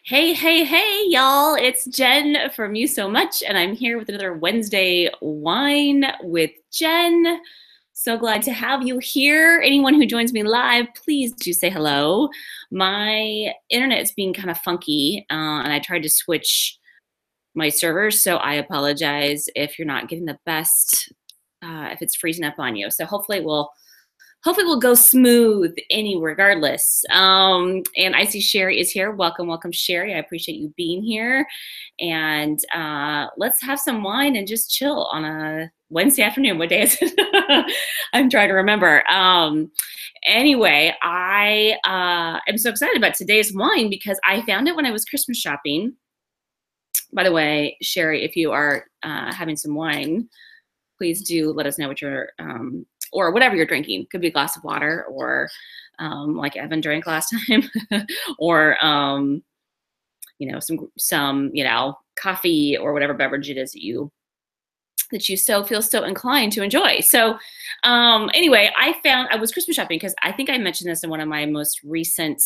Hey, hey, hey, y'all. It's Jen from You So Much, and I'm here with another Wednesday wine with Jen. So glad to have you here. Anyone who joins me live, please do say hello. My internet is being kind of funky, and I tried to switch my servers, so I apologize if you're not getting the best, if it's freezing up on you. So hopefully we'll go smooth any regardless. And I see Sherry is here. Welcome, welcome, Sherry. I appreciate you being here. And let's have some wine and just chill on a Wednesday afternoon. What day is it? I'm trying to remember. Anyway, I am so excited about today's wine because I found it when I was Christmas shopping. By the way, Sherry, if you are having some wine, please do let us know what you're or whatever you're drinking. Could be a glass of water or like Evan drank last time or some coffee or whatever beverage it is that you so feel so inclined to enjoy. So anyway, I was Christmas shopping because I think I mentioned this in one of my most recent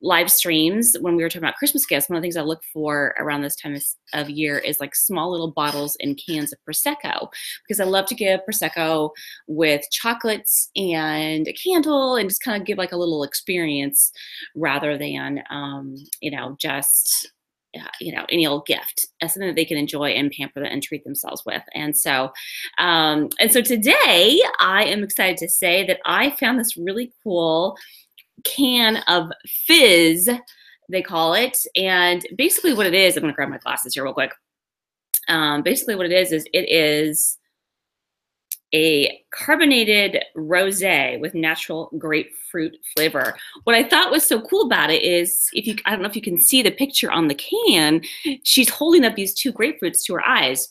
live streams when we were talking about Christmas gifts. One of the things I look for around this time of year is like small little bottles and cans of Prosecco, because I love to give Prosecco with chocolates and a candle and just kind of give like a little experience rather than, just any old gift, something that they can enjoy and pamper and treat themselves with. And so today I am excited to say that I found this really cool can of fizz, they call it. And basically what it is, I'm going to grab my glasses here real quick. Basically what it is it is a carbonated rosé with natural grapefruit flavor. What I thought was so cool about it is, I don't know if you can see the picture on the can, she's holding up these two grapefruits to her eyes,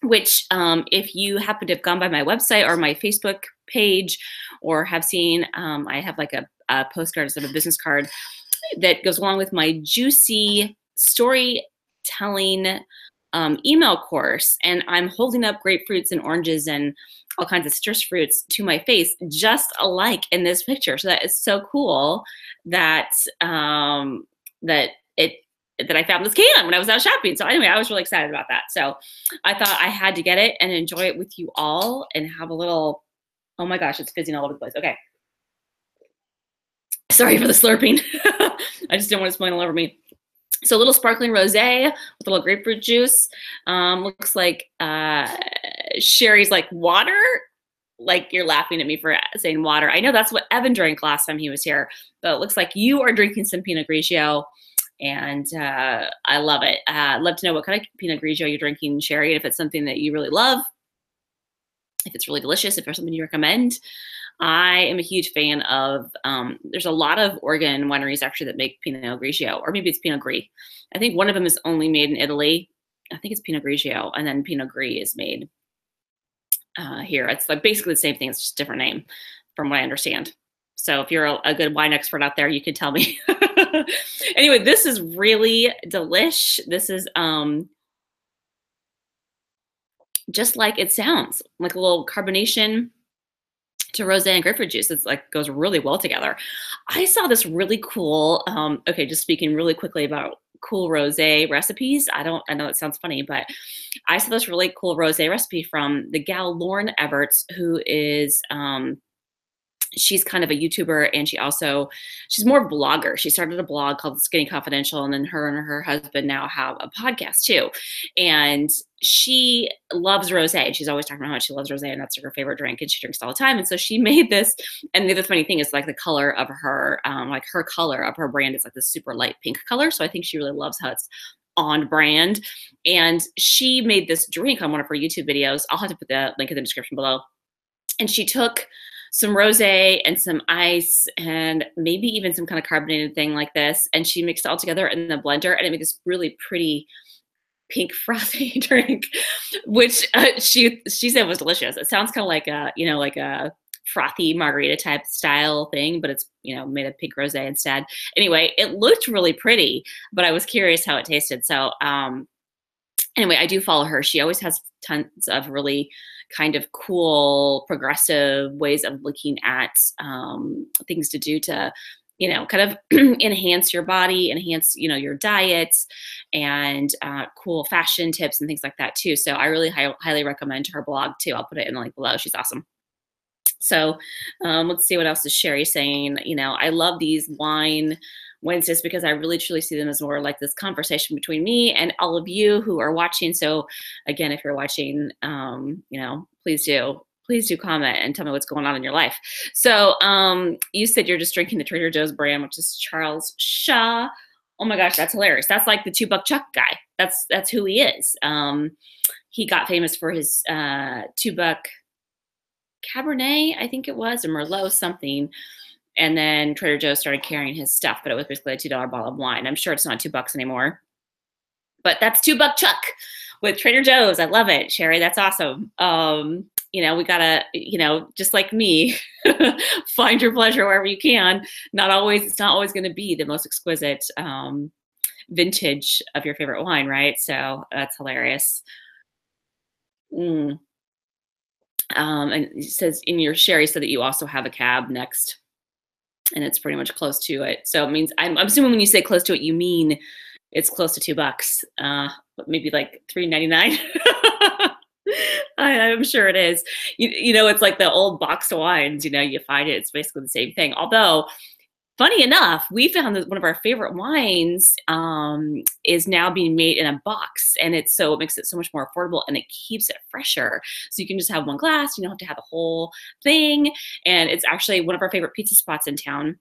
which if you happen to have gone by my website or my Facebook page or have seen, I have like a postcard instead of a business card that goes along with my juicy storytelling email course. And I'm holding up grapefruits and oranges and all kinds of citrus fruits to my face, just alike in this picture. So that is so cool that that I found this can when I was out shopping. So anyway, I was really excited about that. So I thought I had to get it and enjoy it with you all and have a little, oh my gosh, it's fizzing all over the place. Okay. Sorry for the slurping. I just didn't want to spoil all over me. So a little sparkling rosé with a little grapefruit juice. Looks like Sherry's like water. Like you're laughing at me for saying water. I know that's what Evan drank last time he was here, but it looks like you are drinking some Pinot Grigio. And I love it. I'd love to know what kind of Pinot Grigio you're drinking, Sherry, and if it's something that you really love, if it's really delicious, if there's something you recommend. I am a huge fan of, there's a lot of Oregon wineries actually that make Pinot Grigio, or maybe it's Pinot Gris. I think one of them is only made in Italy. I think it's Pinot Grigio, and then Pinot Gris is made here. It's like basically the same thing. It's just a different name from what I understand. So if you're a good wine expert out there, you could tell me. Anyway, this is really delish. This is just like it sounds, like a little carbonation to rosé and grapefruit juice. It's like goes really well together. I saw this really cool, okay, just speaking really quickly about cool rosé recipes. I know it sounds funny, but I saw this really cool rosé recipe from the gal Lauryn Evarts, who is she's kind of a YouTuber, and she's more of a blogger. She started a blog called Skinny Confidential, and then her and her husband now have a podcast too. And she loves rosé. She's always talking about how much she loves rosé, and that's her favorite drink, and she drinks it all the time. And so she made this. And the other funny thing is like the color of her, like her color of her brand is like this super light pink color. So I think she really loves how it's on brand. And she made this drink on one of her YouTube videos. I'll have to put the link in the description below. And she took some rosé and some ice and maybe even some kind of carbonated thing like this. And she mixed it all together in the blender, and it made this really pretty pink frothy drink, which she said was delicious. It sounds kind of like a frothy margarita type style thing, but it's, made of pink rosé instead. Anyway, it looked really pretty, but I was curious how it tasted. So anyway, I do follow her. She always has tons of really kind of cool, progressive ways of looking at things to do to, kind of enhance your body, enhance, your diet, and cool fashion tips and things like that too. So I really highly recommend her blog too. I'll put it in the link below. She's awesome. So let's see what else is Sherry saying. I love these wine Wednesdays because I really truly see them as more like this conversation between me and all of you who are watching. So again, if you're watching, please do comment and tell me what's going on in your life. So you said you're just drinking the Trader Joe's brand, which is Charles Shaw. Oh my gosh, that's hilarious. That's like the $2 Chuck guy. That's who he is. He got famous for his $2 Cabernet, I think it was, or Merlot something. And then Trader Joe's started carrying his stuff, but it was basically a $2 bottle of wine. I'm sure it's not $2 anymore. But that's $2 Chuck with Trader Joe's. I love it, Sherry. That's awesome. We gotta, just like me, find your pleasure wherever you can. It's not always going to be the most exquisite vintage of your favorite wine, right? So that's hilarious. Mm. And it says Sherry said that you also have a cab next, and it's pretty much close to it. So it means I'm assuming when you say close to it, you mean it's close to $2, but maybe like $3.99. I'm sure it is. It's like the old box of wines. You find it; it's basically the same thing. Although, funny enough, we found that one of our favorite wines is now being made in a box, and it makes it so much more affordable, and it keeps it fresher. So you can just have one glass; you don't have to have the whole thing. And it's actually one of our favorite pizza spots in town,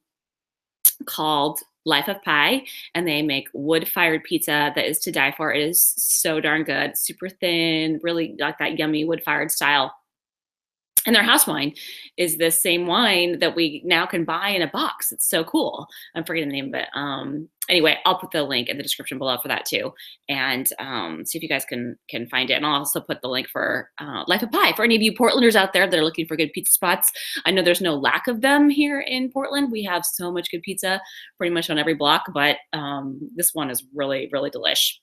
called Life of Pie, and they make wood-fired pizza that is to die for. It is so darn good, super thin, really like that yummy wood-fired style. And their house wine is the same wine that we now can buy in a box. It's so cool. I'm forgetting the name of it. Anyway, I'll put the link in the description below for that too, and see if you guys can find it. And I'll also put the link for Life of Pie for any of you Portlanders out there that are looking for good pizza spots. I know there's no lack of them here in Portland. We have so much good pizza pretty much on every block, but this one is really, really delish.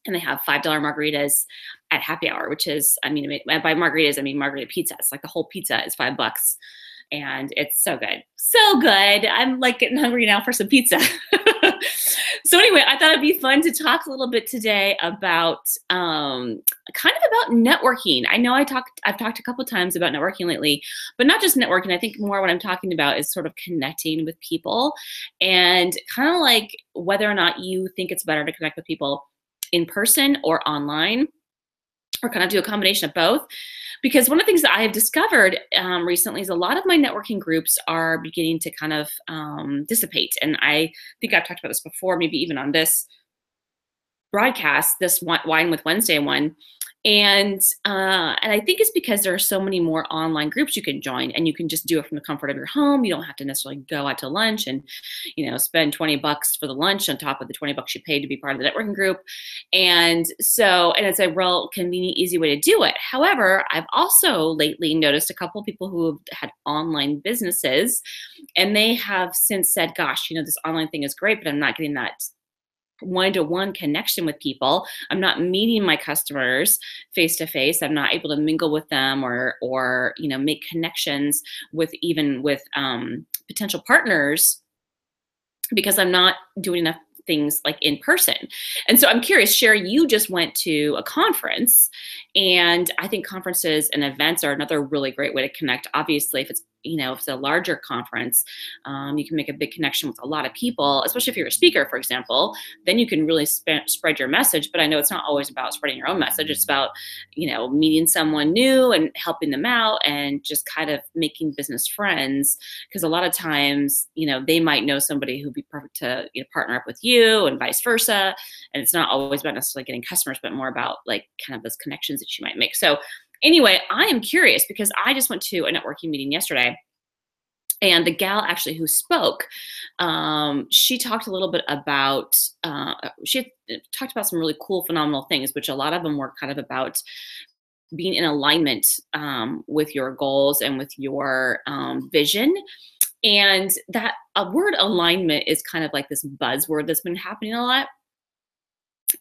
And they have $5 margaritas at happy hour, which is, by margaritas, I mean margarita pizza. It's like the whole pizza is $5. And it's so good. So good. I'm like getting hungry now for some pizza. So anyway, I thought it'd be fun to talk a little bit today about kind of about networking. I know I've talked a couple times about networking lately, but not just networking. I think more what I'm talking about is sort of connecting with people, and kind of like whether or not you think it's better to connect with people in person or online, or kind of do a combination of both. Because one of the things that I have discovered recently is a lot of my networking groups are beginning to kind of dissipate. And I think I've talked about this before, maybe even on this broadcast, this Wine with Wednesday one. And I think it's because there are so many more online groups you can join, and you can just do it from the comfort of your home. You don't have to necessarily go out to lunch and, spend $20 for the lunch on top of the $20 you paid to be part of the networking group. And it's a real convenient, easy way to do it. However, I've also lately noticed a couple of people who have had online businesses, and they have since said, gosh, this online thing is great, but I'm not getting that one-to-one connection with people. I'm not meeting my customers face to face. I'm not able to mingle with them or make connections with potential partners, because I'm not doing enough things like in person. And so I'm curious, Sherry, you just went to a conference, and I think conferences and events are another really great way to connect. Obviously, if it's a larger conference, you can make a big connection with a lot of people, especially if you're a speaker, for example. Then you can really spread your message. But I know it's not always about spreading your own message. It's about, meeting someone new and helping them out, and just kind of making business friends. Because a lot of times, they might know somebody who'd be perfect to partner up with you, and vice versa. And it's not always about necessarily getting customers, but more about like kind of those connections that you might make. So anyway, I am curious because I just went to a networking meeting yesterday, and the gal actually who spoke, she talked a little bit about, she talked about some really cool, phenomenal things, which a lot of them were kind of about being in alignment with your goals and with your vision. And that word alignment is kind of like this buzzword that's been happening a lot.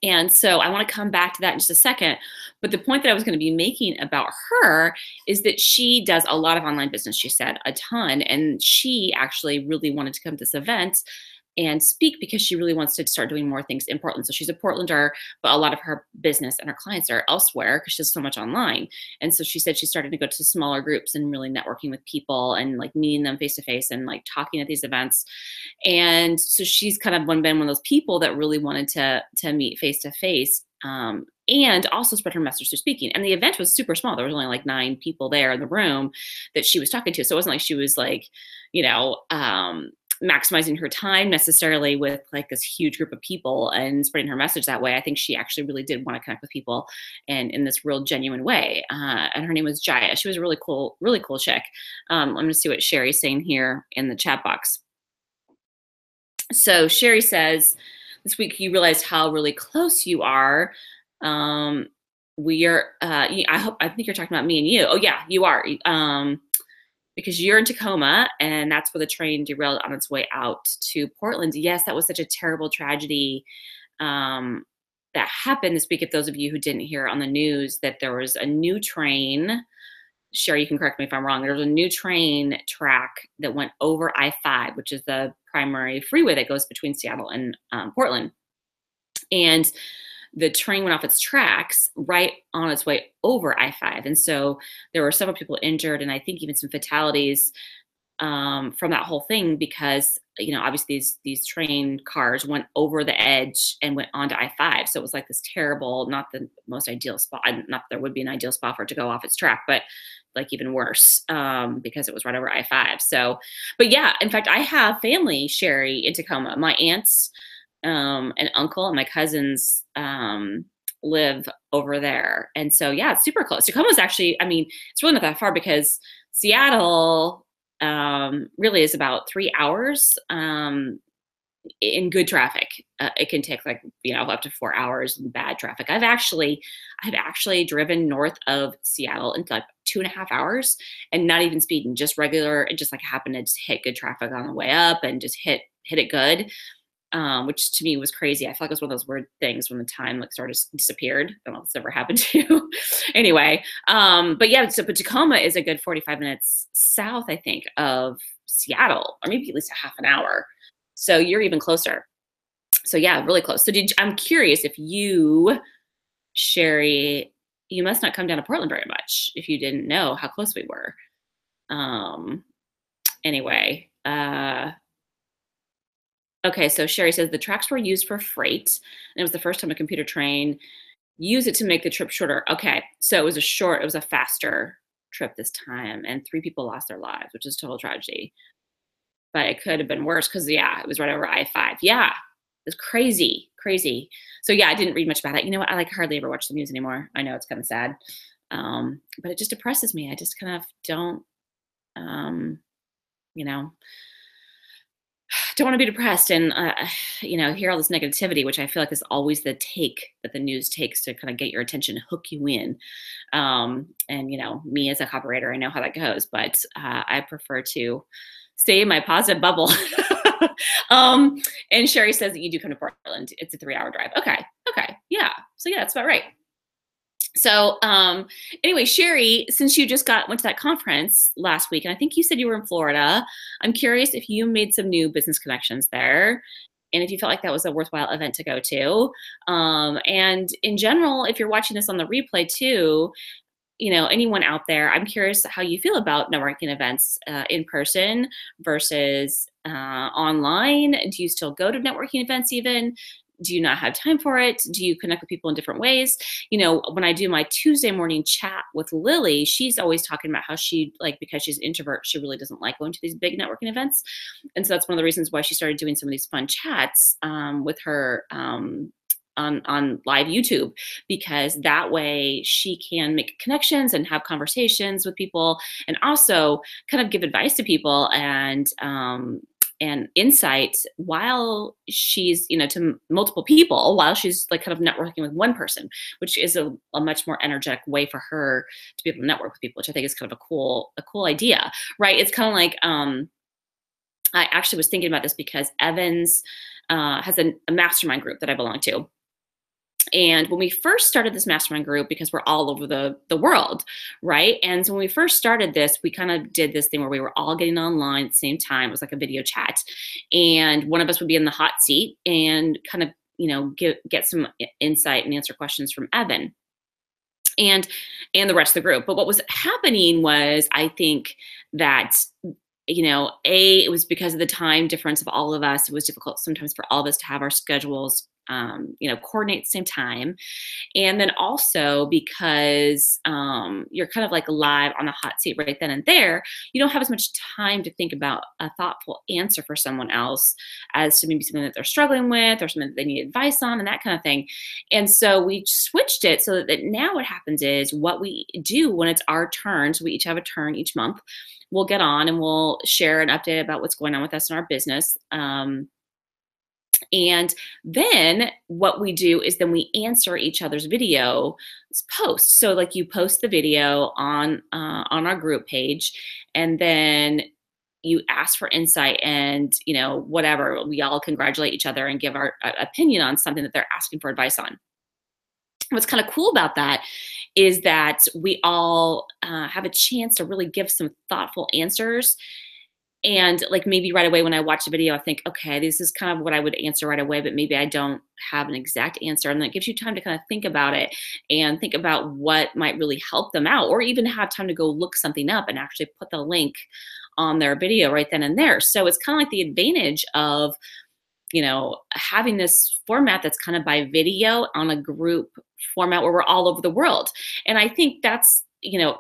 And so I want to come back to that in just a second. But the point that I was going to be making about her is that she does a lot of online business, she said, a ton. And she actually really wanted to come to this event and speak because she really wants to start doing more things in Portland. So she's a Portlander, but a lot of her business and her clients are elsewhere because she does so much online. And so she said she started to go to smaller groups and really networking with people and like meeting them face to face and like talking at these events. And so she's kind of been one of those people that really wanted to meet face to face. And also spread her message through speaking. And the event was super small. There was only like 9 people there in the room that she was talking to. So it wasn't like she was like, you know, maximizing her time necessarily with like this huge group of people and spreading her message that way. I think she actually really did want to connect with people and in this real genuine way. And her name was Jaya. She was a really cool chick. I'm going to see what Sherry's saying here in the chat box. So Sherry says, this week you realized how really close you are. We are, I think you're talking about me and you. Oh yeah, you are. Because you're in Tacoma and that's where the train derailed on its way out to Portland. Yes, that was such a terrible tragedy that happened this week. If those of you who didn't hear on the news that there was a new train, Sherry, you can correct me if I'm wrong, there was a new train track that went over I-5, which is the primary freeway that goes between Seattle and Portland. And the train went off its tracks right on its way over I-5. And so there were several people injured and I think even some fatalities from that whole thing because, you know, obviously these train cars went over the edge and went onto I-5. So it was like this terrible, not the most ideal spot. Not that there would be an ideal spot for it to go off its track, but like even worse because it was right over I-5. So, but yeah, in fact, I have family, Sherry, in Tacoma. My aunts, an uncle and my cousins live over there. And so, yeah, it's super close. Tacoma's actually, I mean, it's really not that far because Seattle really is about 3 hours in good traffic. It can take like, you know, up to 4 hours in bad traffic. I've actually driven north of Seattle in like 2.5 hours and not even speeding, just regular. It just like happened to just hit good traffic on the way up and just hit it good. Which to me was crazy. I feel like it was one of those weird things when the time like sort of disappeared. I don't know if it's ever happened to you. Anyway, but yeah, but Tacoma is a good 45 minutes south, I think, of Seattle, or maybe at least a half an hour. So you're even closer. So yeah, really close. So I'm curious if you, Sherry, you must not come down to Portland very much if you didn't know how close we were. Anyway, okay, so Sherry says the tracks were used for freight, and it was the first time a computer train used it to make the trip shorter. Okay, so it was a faster trip this time, and 3 people lost their lives, which is a total tragedy. But it could have been worse because, yeah, it was right over I-5. Yeah, it was crazy. So, yeah, I didn't read much about it. You know what? I like hardly ever watch the news anymore. I know it's kind of sad, but it just depresses me. I just kind of don't, you know, don't want to be depressed and, you know, hear all this negativity, which I feel like is always the take that the news takes to kind of get your attention, hook you in. And, you know, me as a copywriter, I know how that goes, but I prefer to stay in my positive bubble. And Sherry says that you do come to Portland. It's a 3-hour drive. Okay. Yeah. So yeah, that's about right. So anyway, Sherry, since you just went to that conference last week, and I think you said you were in Florida, I'm curious if you made some new business connections there, and if you felt like that was a worthwhile event to go to. And in general, if you're watching this on the replay too, you know, anyone out there, I'm curious how you feel about networking events in person versus online. Do you still go to networking events even? Do you not have time for it? Do you connect with people in different ways? You know, when I do my Tuesday morning chat with Lily, she's always talking about how she, like, because she's an introvert, she really doesn't like going to these big networking events. And so that's one of the reasons why she started doing some of these fun chats with her on live YouTube, because that way she can make connections and have conversations with people and also kind of give advice to people and insight while she's, you know, to multiple people while she's like kind of networking with one person, which is a much more energetic way for her to be able to network with people, which I think is kind of a cool idea, right? It's kind of like, I actually was thinking about this because Evans has a mastermind group that I belong to. And when we first started this mastermind group, because we're all over the world, right? And so when we first started this, we kind of did this thing where we were all getting online at the same time. It was like a video chat. And one of us would be in the hot seat and kind of, get some insight and answer questions from Evan and the rest of the group. But what was happening was, I think that it was because of the time difference of all of us. It was difficult sometimes for all of us to have our schedules, coordinate at the same time. And then also because you're kind of like live on a hot seat right then and there, you don't have as much time to think about a thoughtful answer for someone else as to maybe something that they're struggling with or something that they need advice on and that kind of thing. And so we switched it so that now what happens is what we do when it's our turn, so we each have a turn each month, we'll get on and we'll share an update about what's going on with us in our business. And then what we do is then we answer each other's video posts. So like you post the video on our group page, and then you ask for insight and, whatever, we all congratulate each other and give our opinion on something that they're asking for advice on. What's kind of cool about that is that we all have a chance to really give some thoughtful answers. And like maybe right away when I watch the video, I think, okay, this is kind of what I would answer right away, but maybe I don't have an exact answer. And that gives you time to kind of think about it and think about what might really help them out, or even have time to go look something up and actually put the link on their video right then and there. So it's kind of like the advantage of, having this format that's kind of by video on a group format where we're all over the world. And I think that's,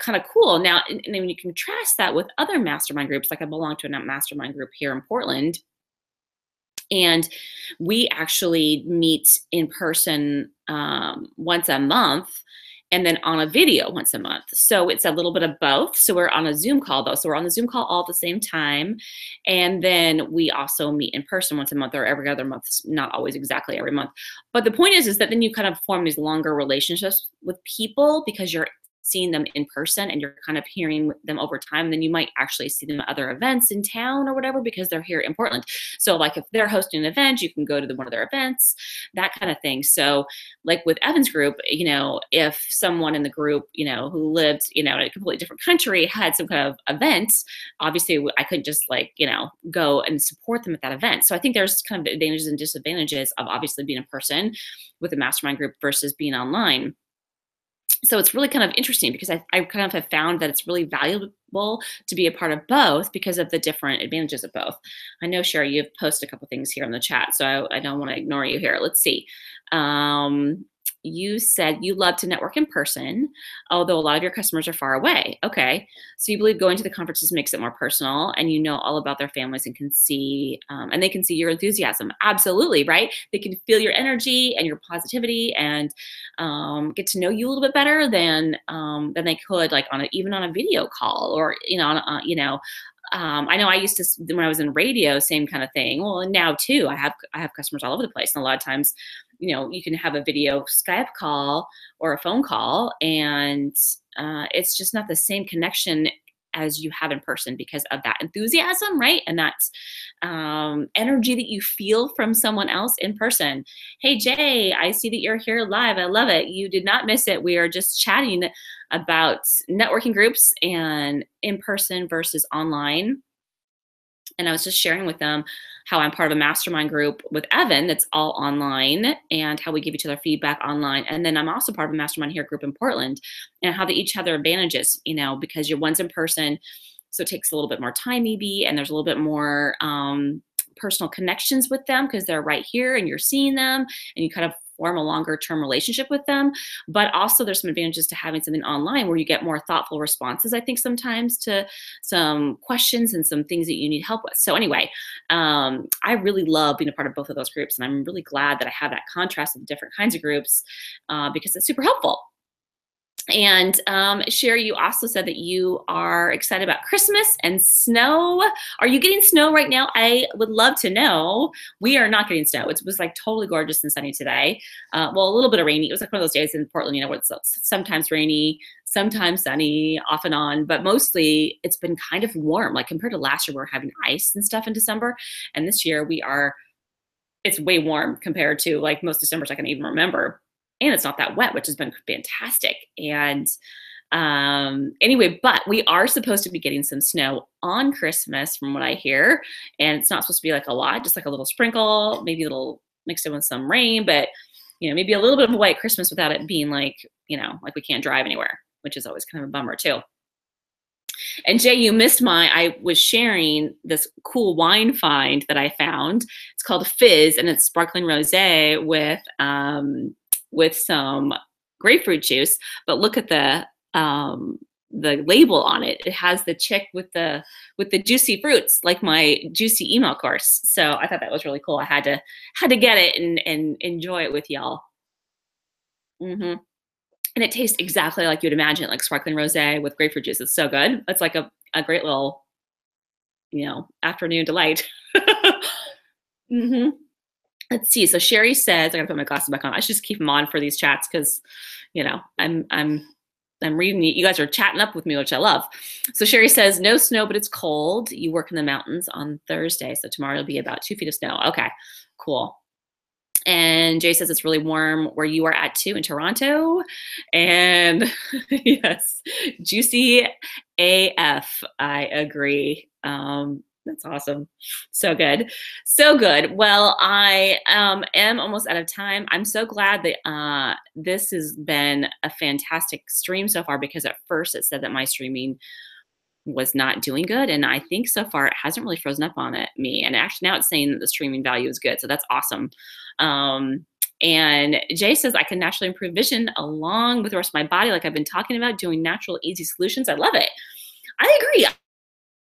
kind of cool. Now, and when you contrast that with other mastermind groups, like I belong to a mastermind group here in Portland, and we actually meet in person once a month, and then on a video once a month. So it's a little bit of both. So we're on a Zoom call though. So we're on the Zoom call all at the same time. And then we also meet in person once a month or every other month, not always exactly every month. But the point is that then you kind of form these longer relationships with people because you're seeing them in person and you're kind of hearing them over time. And then you might actually see them at other events in town or whatever, because they're here in Portland. So like if they're hosting an event, you can go to one of their events, that kind of thing. So like with Evan's group, if someone in the group, who lived, in a completely different country had some kind of event, obviously I couldn't just go and support them at that event. So I think there's kind of advantages and disadvantages of obviously being in person with a mastermind group versus being online. So it's really kind of interesting because I kind of have found that it's really valuable to be a part of both because of the different advantages of both. I know, Sherry, you've posted a couple things here in the chat, so I don't want to ignore you here. Let's see. You said you love to network in person, although a lot of your customers are far away. Okay. So you believe going to the conferences makes it more personal and you know all about their families and can see, and they can see your enthusiasm. Absolutely, right? They can feel your energy and your positivity and get to know you a little bit better than they could like even on a video call or, I know I used to, when I was in radio, same kind of thing. Well, and now too, I have customers all over the place. And a lot of times, you can have a video Skype call or a phone call and it's just not the same connection as you have in person because of that enthusiasm, right? And that energy that you feel from someone else in person. Hey, Jay, I see that you're here live. I love it. You did not miss it. We are just chatting about networking groups and in person versus online. And I was just sharing with them how I'm part of a mastermind group with Evan that's all online and how we give each other feedback online. And then I'm also part of a mastermind here group in Portland and how they each have their advantages, because one's in person. So it takes a little bit more time maybe, and there's a little bit more personal connections with them because they're right here and you're seeing them and you kind of form a longer term relationship with them. But also there's some advantages to having something online where you get more thoughtful responses, I think, sometimes to some questions and some things that you need help with. So anyway, I really love being a part of both of those groups. And I'm really glad that I have that contrast of different kinds of groups because it's super helpful. And Sherry, you also said that you are excited about Christmas and snow. Are you getting snow right now? I would love to know. We are not getting snow. It was like totally gorgeous and sunny today. Well, a little bit of rainy. It was like one of those days in Portland, where it's sometimes rainy, sometimes sunny, off and on. But mostly it's been kind of warm. Like compared to last year, we were having ice and stuff in December. And this year it's way warm compared to like most Decembers I can even remember. and it's not that wet, which has been fantastic. And anyway, but we are supposed to be getting some snow on Christmas from what I hear. And it's not supposed to be like a lot, just like a little sprinkle, maybe a little mixed in with some rain, but maybe a little bit of a white Christmas without it being like, like we can't drive anywhere, which is always kind of a bummer too. And Jay, you missed I was sharing this cool wine find that I found. It's called Fizz, and it's sparkling rosé with some grapefruit juice. But look at the label on it. It has the chick with the juicy fruits, like my juicy email course. So I thought that was really cool. I had to get it and enjoy it with y'all. Mm-hmm. And it tastes exactly like you'd imagine, like sparkling rosé with grapefruit juice. It's so good. It's like a great little, afternoon delight. Mm-hmm. Let's see. So Sherry says, I gotta put my glasses back on. I should just keep them on for these chats because, I'm reading you guys are chatting up with me, which I love. So Sherry says, no snow, but it's cold. You work in the mountains on Thursday, so tomorrow will be about 2 feet of snow. Okay, cool. And Jay says it's really warm where you are at too in Toronto. And yes, juicy AF. I agree. That's awesome. So good. So good. Well, I am almost out of time. I'm so glad that this has been a fantastic stream so far, because at first it said that my streaming was not doing good. And I think so far it hasn't really frozen up on me. And actually now it's saying that the streaming value is good. So that's awesome. And Jay says, I can naturally improve vision along with the rest of my body, like I've been talking about, doing natural, easy solutions. I love it. I agree.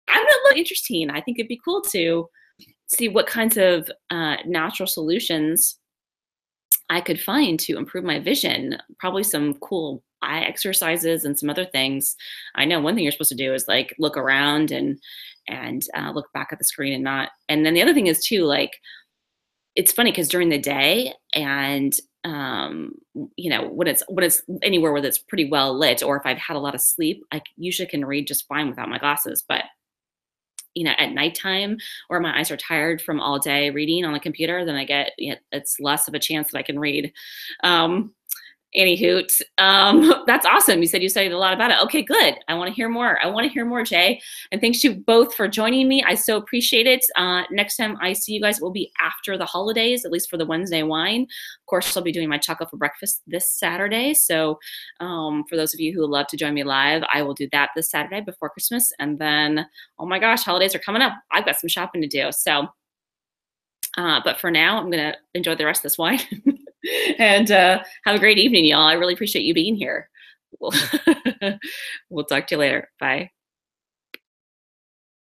I would look interesting. I think it'd be cool to see what kinds of natural solutions I could find to improve my vision. Probably some cool eye exercises and some other things. I know one thing you're supposed to do is like look around and look back at the screen and not. And then the other thing is too, like, it's funny because during the day and when it's anywhere where it's pretty well lit, or if I've had a lot of sleep, I usually can read just fine without my glasses. But at nighttime, or my eyes are tired from all day reading on the computer, then I get, it's less of a chance that I can read. Any that's awesome. You said you studied a lot about it. Okay, good. I want to hear more. Jay. And thanks you both for joining me. I so appreciate it. Next time I see you guys, it will be after the holidays, at least for the Wednesday wine. Of course, I'll be doing my chocolate for breakfast this Saturday. So for those of you who would love to join me live, I will do that this Saturday before Christmas. And then, oh my gosh, holidays are coming up. I've got some shopping to do. So, but for now, I'm going to enjoy the rest of this wine. And have a great evening, y'all. I really appreciate you being here. We'll talk to you later. Bye.